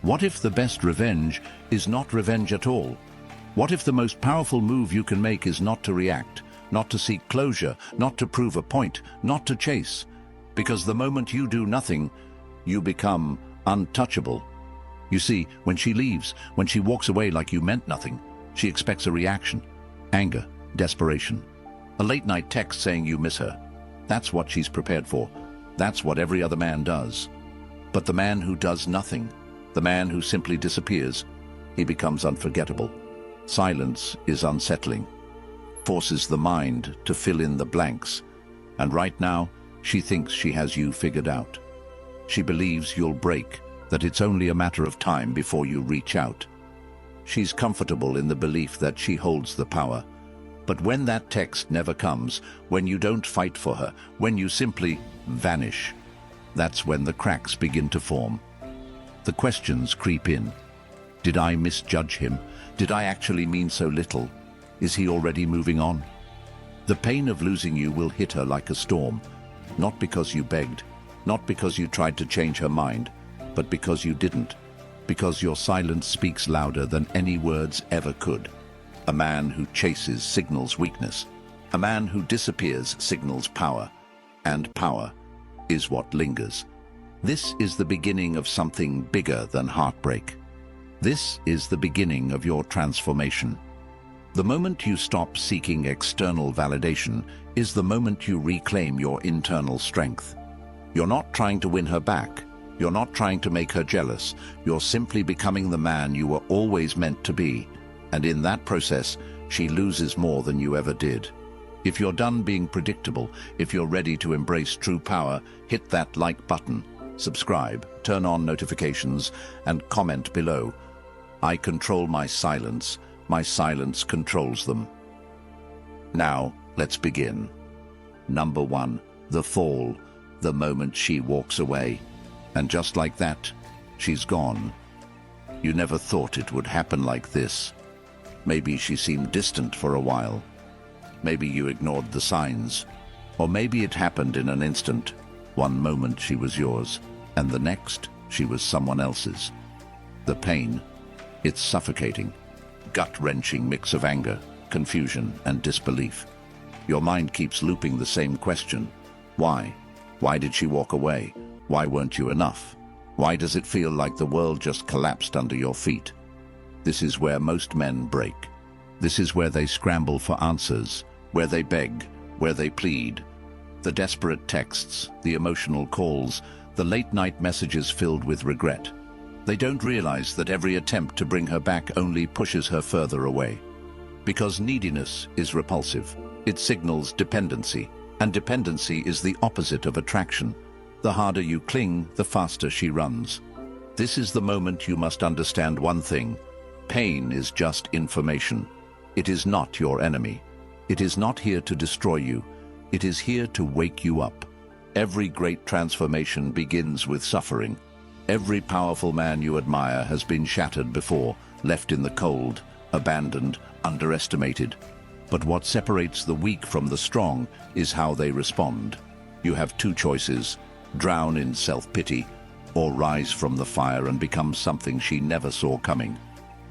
What if the best revenge is not revenge at all? What if the most powerful move you can make is not to react, not to seek closure, not to prove a point, not to chase? Because the moment you do nothing, you become untouchable. You see, when she leaves, when she walks away like you meant nothing, she expects a reaction. Anger, desperation. A late-night text saying you miss her. That's what she's prepared for. That's what every other man does. But the man who does nothing, the man who simply disappears, he becomes unforgettable. Silence is unsettling, forces the mind to fill in the blanks. And right now, she thinks she has you figured out. She believes you'll break, that it's only a matter of time before you reach out. She's comfortable in the belief that she holds the power. But when that text never comes, when you don't fight for her, when you simply vanish, that's when the cracks begin to form. The questions creep in. Did I misjudge him? Did I actually mean so little? Is he already moving on? The pain of losing you will hit her like a storm, not because you begged, not because you tried to change her mind, but because you didn't, because your silence speaks louder than any words ever could. A man who chases signals weakness. A man who disappears signals power, and power is what lingers. This is the beginning of something bigger than heartbreak. This is the beginning of your transformation. The moment you stop seeking external validation is the moment you reclaim your internal strength. You're not trying to win her back. You're not trying to make her jealous. You're simply becoming the man you were always meant to be. And in that process, she loses more than you ever did. If you're done being predictable, if you're ready to embrace true power, hit that like button, subscribe, turn on notifications, and comment below. I control my silence controls them. Now, let's begin. Number 1, the fall, the moment she walks away. And just like that, she's gone. You never thought it would happen like this. Maybe she seemed distant for a while. Maybe you ignored the signs. Or maybe it happened in an instant. One moment she was yours, and the next she was someone else's. The pain, it's suffocating, gut-wrenching mix of anger, confusion, and disbelief. Your mind keeps looping the same question. Why? Why did she walk away? Why weren't you enough? Why does it feel like the world just collapsed under your feet? This is where most men break. This is where they scramble for answers, where they beg, where they plead. The desperate texts, the emotional calls, the late-night messages filled with regret. They don't realize that every attempt to bring her back only pushes her further away. Because neediness is repulsive. It signals dependency, and dependency is the opposite of attraction. The harder you cling, the faster she runs. This is the moment you must understand one thing. Pain is just information. It is not your enemy. It is not here to destroy you. It is here to wake you up. Every great transformation begins with suffering. Every powerful man you admire has been shattered before, left in the cold, abandoned, underestimated. But what separates the weak from the strong is how they respond. You have two choices: drown in self-pity, or rise from the fire and become something she never saw coming.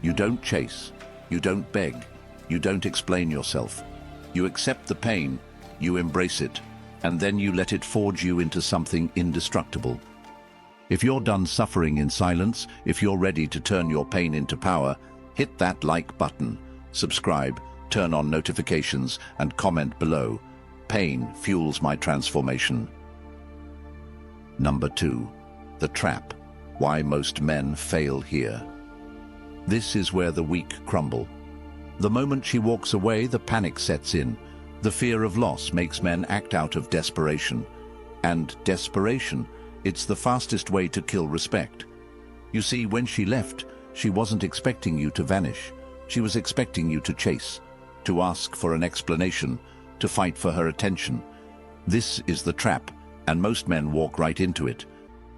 You don't chase, you don't beg, you don't explain yourself. You accept the pain, you embrace it, and then you let it forge you into something indestructible. If you're done suffering in silence, if you're ready to turn your pain into power, hit that like button, subscribe, turn on notifications, and comment below. Pain fuels my transformation. Number 2, the trap. Why most men fail here. This is where the weak crumble. The moment she walks away, the panic sets in. The fear of loss makes men act out of desperation. And desperation, it's the fastest way to kill respect. You see, when she left, she wasn't expecting you to vanish. She was expecting you to chase, to ask for an explanation, to fight for her attention. This is the trap, and most men walk right into it.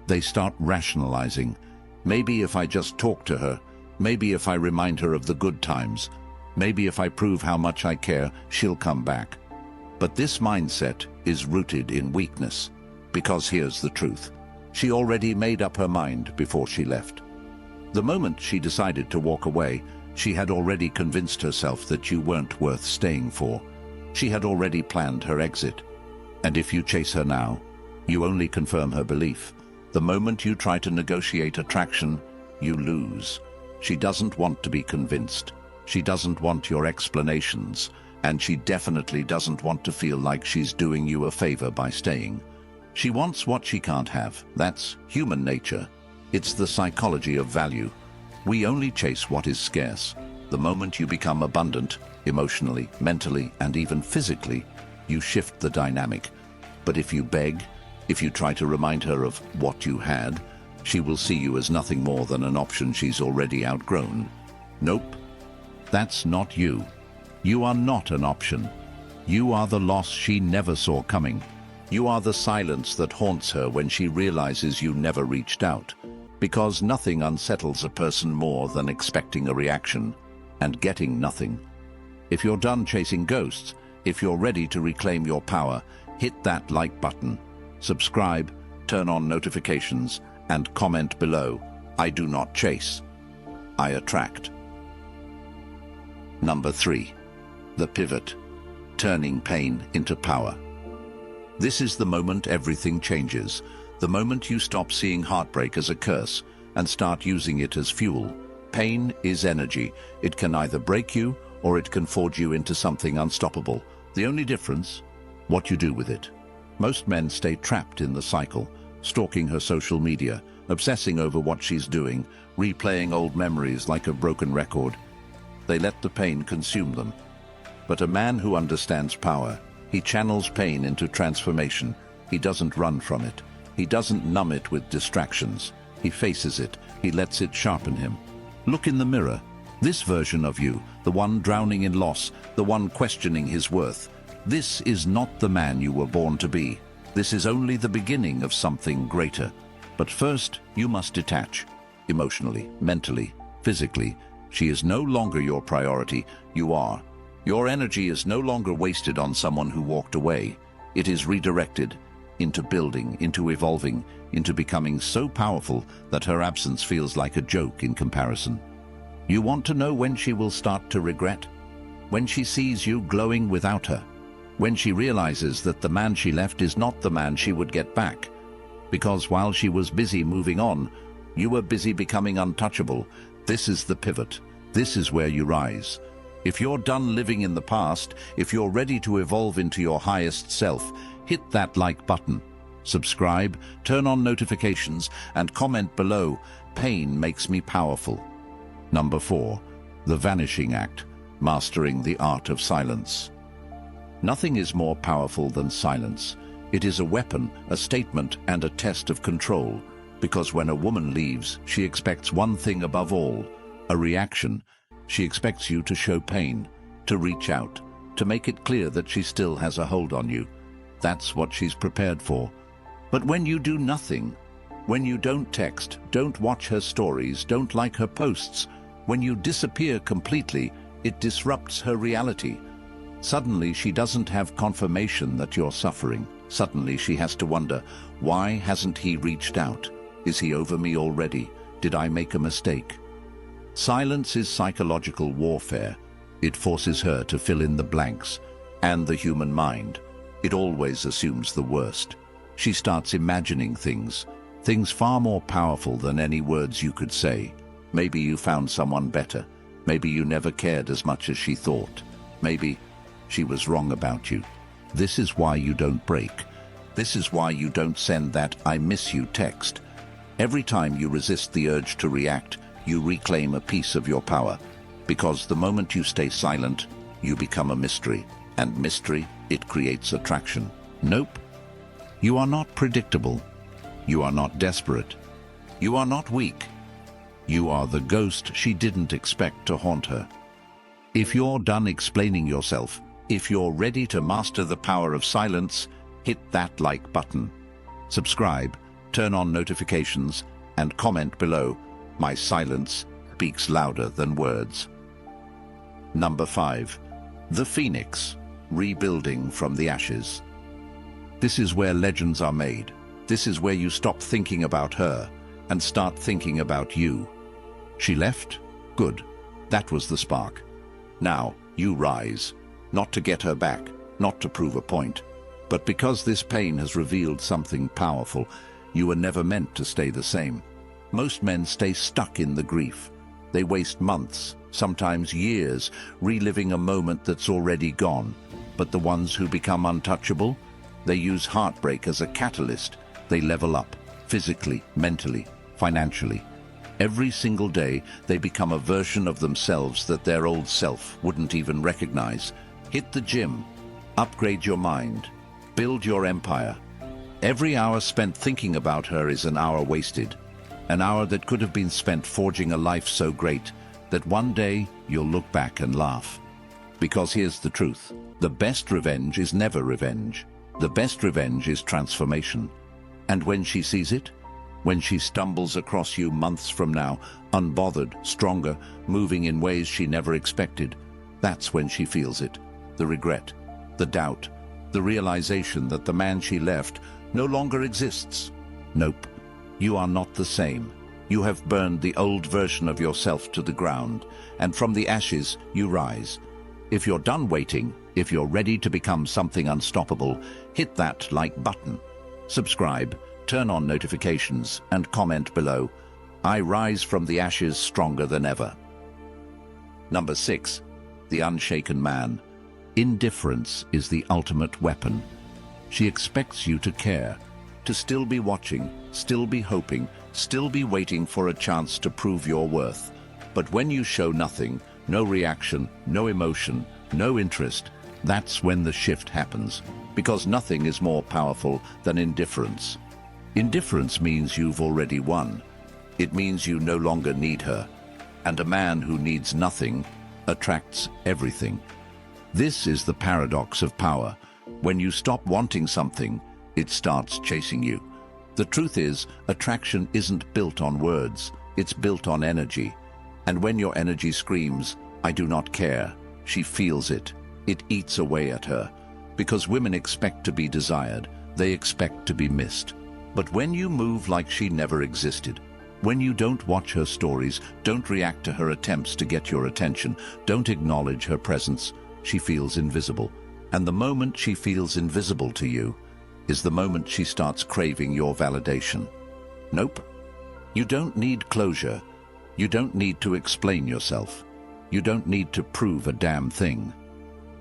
They start rationalizing. Maybe if I just talk to her, maybe if I remind her of the good times, maybe if I prove how much I care, she'll come back. But this mindset is rooted in weakness. Because here's the truth. She already made up her mind before she left. The moment she decided to walk away, she had already convinced herself that you weren't worth staying for. She had already planned her exit. And if you chase her now, you only confirm her belief. The moment you try to negotiate attraction, you lose. She doesn't want to be convinced. She doesn't want your explanations. And she definitely doesn't want to feel like she's doing you a favor by staying. She wants what she can't have. That's human nature. It's the psychology of value. We only chase what is scarce. The moment you become abundant, emotionally, mentally, and even physically, you shift the dynamic. But if you beg, if you try to remind her of what you had, she will see you as nothing more than an option she's already outgrown. Nope, that's not you. You are not an option. You are the loss she never saw coming. You are the silence that haunts her when she realizes you never reached out. Because nothing unsettles a person more than expecting a reaction and getting nothing. If you're done chasing ghosts, if you're ready to reclaim your power, hit that like button, subscribe, turn on notifications, and comment below. I do not chase. I attract. Number 3. The pivot. Turning pain into power. This is the moment everything changes. The moment you stop seeing heartbreak as a curse and start using it as fuel. Pain is energy. It can either break you or it can forge you into something unstoppable. The only difference, what you do with it. Most men stay trapped in the cycle, stalking her social media, obsessing over what she's doing, replaying old memories like a broken record. They let the pain consume them. But a man who understands power, he channels pain into transformation. He doesn't run from it. He doesn't numb it with distractions. He faces it. He lets it sharpen him. Look in the mirror. This version of you, the one drowning in loss, the one questioning his worth, this is not the man you were born to be. This is only the beginning of something greater. But first, you must detach. Emotionally, mentally, physically. She is no longer your priority. You are. Your energy is no longer wasted on someone who walked away. It is redirected into building, into evolving, into becoming so powerful that her absence feels like a joke in comparison. You want to know when she will start to regret? When she sees you glowing without her. When she realizes that the man she left is not the man she would get back. Because while she was busy moving on, you were busy becoming untouchable. This is the pivot. This is where you rise. If you're done living in the past, if you're ready to evolve into your highest self, hit that like button, subscribe, turn on notifications, and comment below. Pain makes me powerful. Number 4. The Vanishing Act. Mastering the art of silence. Nothing is more powerful than silence. It is a weapon, a statement, and a test of control. Because when a woman leaves, she expects one thing above all, a reaction. She expects you to show pain, to reach out, to make it clear that she still has a hold on you. That's what she's prepared for. But when you do nothing, when you don't text, don't watch her stories, don't like her posts, when you disappear completely, it disrupts her reality. Suddenly she doesn't have confirmation that you're suffering. Suddenly she has to wonder, why hasn't he reached out? Is he over me already? Did I make a mistake? Silence is psychological warfare. It forces her to fill in the blanks. And the human mind, it always assumes the worst. She starts imagining things far more powerful than any words you could say. Maybe you found someone better. Maybe you never cared as much as she thought. Maybe she was wrong about you. This is why you don't break. This is why you don't send that "I miss you" text. Every time you resist the urge to react, you reclaim a piece of your power. Because the moment you stay silent, you become a mystery. And mystery, it creates attraction. Nope. You are not predictable. You are not desperate. You are not weak. You are the ghost she didn't expect to haunt her. If you're done explaining yourself, if you're ready to master the power of silence, hit that like button. Subscribe, turn on notifications, and comment below. My silence speaks louder than words. Number 5. The Phoenix. Rebuilding from the ashes. This is where legends are made. This is where you stop thinking about her and start thinking about you. She left? Good. That was the spark. Now, you rise. Not to get her back, not to prove a point, but because this pain has revealed something powerful. You were never meant to stay the same. Most men stay stuck in the grief. They waste months, sometimes years, reliving a moment that's already gone. But the ones who become untouchable, they use heartbreak as a catalyst. They level up, physically, mentally, financially. Every single day, they become a version of themselves that their old self wouldn't even recognize. Hit the gym, upgrade your mind, build your empire. Every hour spent thinking about her is an hour wasted. An hour that could have been spent forging a life so great that one day you'll look back and laugh. Because here's the truth. The best revenge is never revenge. The best revenge is transformation. And when she sees it, when she stumbles across you months from now, unbothered, stronger, moving in ways she never expected, that's when she feels it. The regret, the doubt, the realization that the man she left no longer exists. Nope. You are not the same. You have burned the old version of yourself to the ground, and from the ashes you rise. If you're done waiting, if you're ready to become something unstoppable, hit that like button. Subscribe, turn on notifications, and comment below. I rise from the ashes stronger than ever. Number 6. The unshaken man. Indifference is the ultimate weapon. She expects you to care, to still be watching, still be hoping, still be waiting for a chance to prove your worth. But when you show nothing, no reaction, no emotion, no interest, that's when the shift happens. Because nothing is more powerful than indifference. Indifference means you've already won. It means you no longer need her. And a man who needs nothing attracts everything. This is the paradox of power. When you stop wanting something, it starts chasing you. The truth is, attraction isn't built on words, it's built on energy. And when your energy screams, "I do not care," she feels it. It eats away at her. Because women expect to be desired, they expect to be missed. But when you move like she never existed, when you don't watch her stories, don't react to her attempts to get your attention, don't acknowledge her presence, she feels invisible. And the moment she feels invisible to you is the moment she starts craving your validation. Nope. You don't need closure. You don't need to explain yourself. You don't need to prove a damn thing.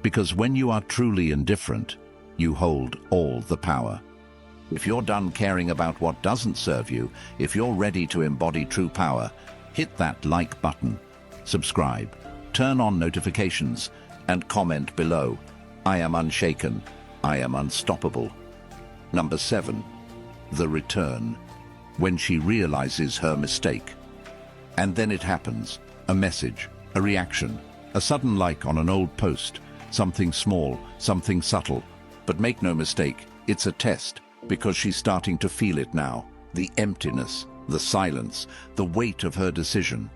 Because when you are truly indifferent, you hold all the power. If you're done caring about what doesn't serve you, if you're ready to embody true power, hit that like button, subscribe, turn on notifications, and comment below. I am unshaken. I am unstoppable. Number 7. The return. When she realizes her mistake. And then it happens. A message, a reaction, a sudden like on an old post, something small, something subtle. But make no mistake, it's a test, because she's starting to feel it now. The emptiness, the silence, the weight of her decision.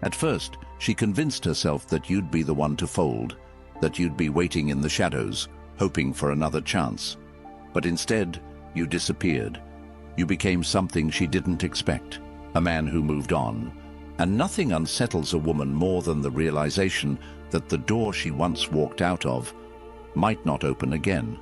At first, she convinced herself that you'd be the one to fold, that you'd be waiting in the shadows, hoping for another chance. But instead, you disappeared. You became something she didn't expect, a man who moved on. And nothing unsettles a woman more than the realization that the door she once walked out of might not open again.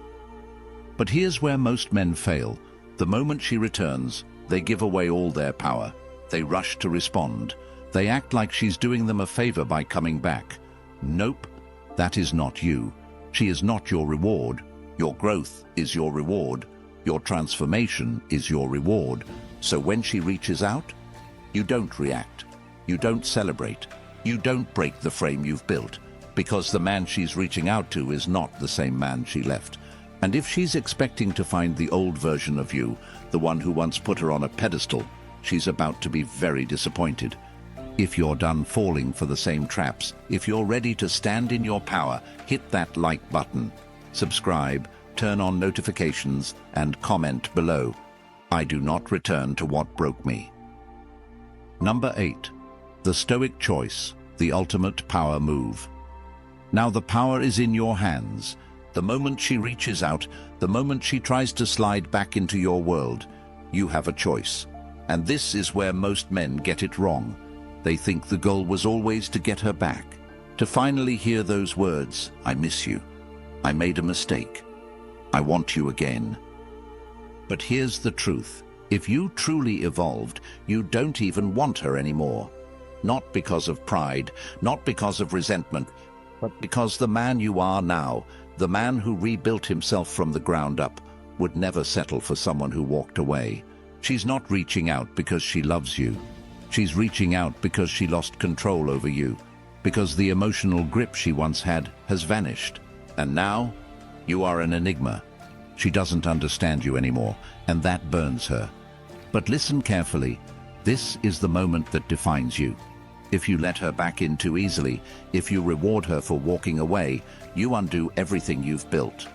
But here's where most men fail. The moment she returns, they give away all their power. They rush to respond. They act like she's doing them a favor by coming back. Nope, that is not you. She is not your reward. Your growth is your reward. Your transformation is your reward. So when she reaches out, you don't react. You don't celebrate. You don't break the frame you've built, because the man she's reaching out to is not the same man she left. And if she's expecting to find the old version of you, the one who once put her on a pedestal, she's about to be very disappointed. If you're done falling for the same traps, if you're ready to stand in your power, hit that like button, subscribe, turn on notifications, and comment below. I do not return to what broke me. Number 8. The Stoic choice, the ultimate power move. Now the power is in your hands. The moment she reaches out, the moment she tries to slide back into your world, you have a choice. And this is where most men get it wrong. They think the goal was always to get her back, to finally hear those words, "I miss you. I made a mistake. I want you again." But here's the truth. If you truly evolved, you don't even want her anymore. Not because of pride, not because of resentment, but because the man you are now, the man who rebuilt himself from the ground up, would never settle for someone who walked away. She's not reaching out because she loves you. She's reaching out because she lost control over you, because the emotional grip she once had has vanished. And now, you are an enigma. She doesn't understand you anymore, and that burns her. But listen carefully. This is the moment that defines you. If you let her back in too easily, if you reward her for walking away, you undo everything you've built.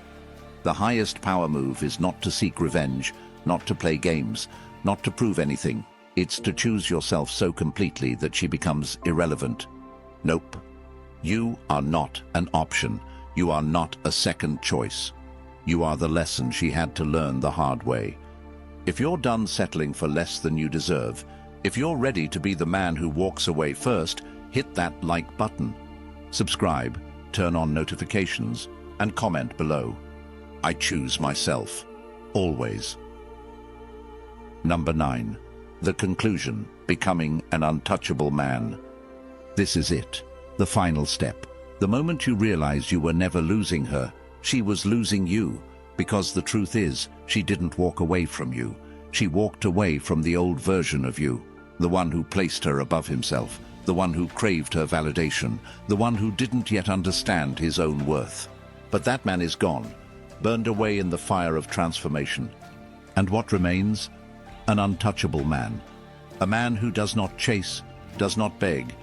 The highest power move is not to seek revenge, not to play games, not to prove anything. It's to choose yourself so completely that she becomes irrelevant. Nope. You are not an option. You are not a second choice. You are the lesson she had to learn the hard way. If you're done settling for less than you deserve, if you're ready to be the man who walks away first, hit that like button. Subscribe, turn on notifications, and comment below. I choose myself. Always. Number 9. The conclusion, becoming an untouchable man. This is it, the final step. The moment you realize you were never losing her, she was losing you, because the truth is, she didn't walk away from you. She walked away from the old version of you, the one who placed her above himself, the one who craved her validation, the one who didn't yet understand his own worth. But that man is gone, burned away in the fire of transformation. And what remains? An untouchable man. A man who does not chase, does not beg,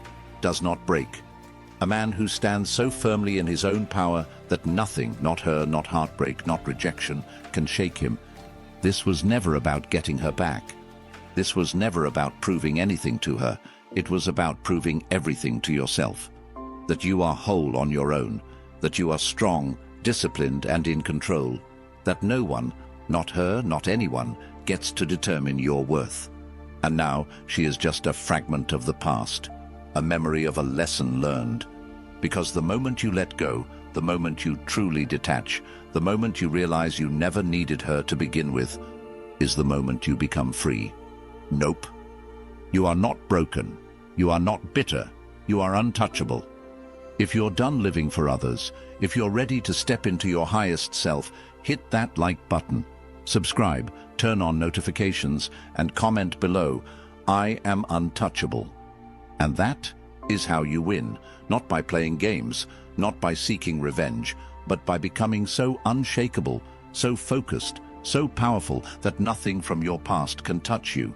does not break. A man who stands so firmly in his own power that nothing, not her, not heartbreak, not rejection, can shake him. This was never about getting her back. This was never about proving anything to her. It was about proving everything to yourself. That you are whole on your own, that you are strong, disciplined, and in control. That no one, not her, not anyone, gets to determine your worth. And now she is just a fragment of the past, a memory of a lesson learned. Because the moment you let go, the moment you truly detach, the moment you realize you never needed her to begin with, is the moment you become free. Nope. You are not broken. You are not bitter. You are untouchable. If you're done living for others, if you're ready to step into your highest self, hit that like button. Subscribe, turn on notifications, and comment below, "I am untouchable." And that is how you win, not by playing games, not by seeking revenge, but by becoming so unshakable, so focused, so powerful that nothing from your past can touch you.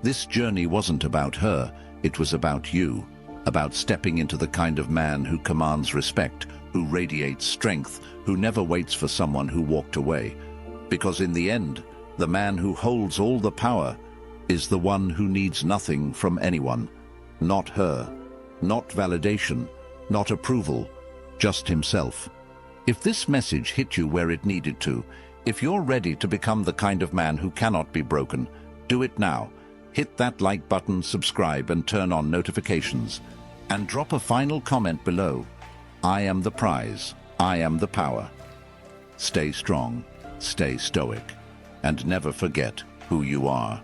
This journey wasn't about her, it was about you, about stepping into the kind of man who commands respect, who radiates strength, who never waits for someone who walked away. Because in the end, the man who holds all the power is the one who needs nothing from anyone. Not her, not validation, not approval, just himself. If this message hit you where it needed to, if you're ready to become the kind of man who cannot be broken, do it now. Hit that like button, subscribe, and turn on notifications. And drop a final comment below. I am the prize. I am the power. Stay strong, stay stoic, and never forget who you are.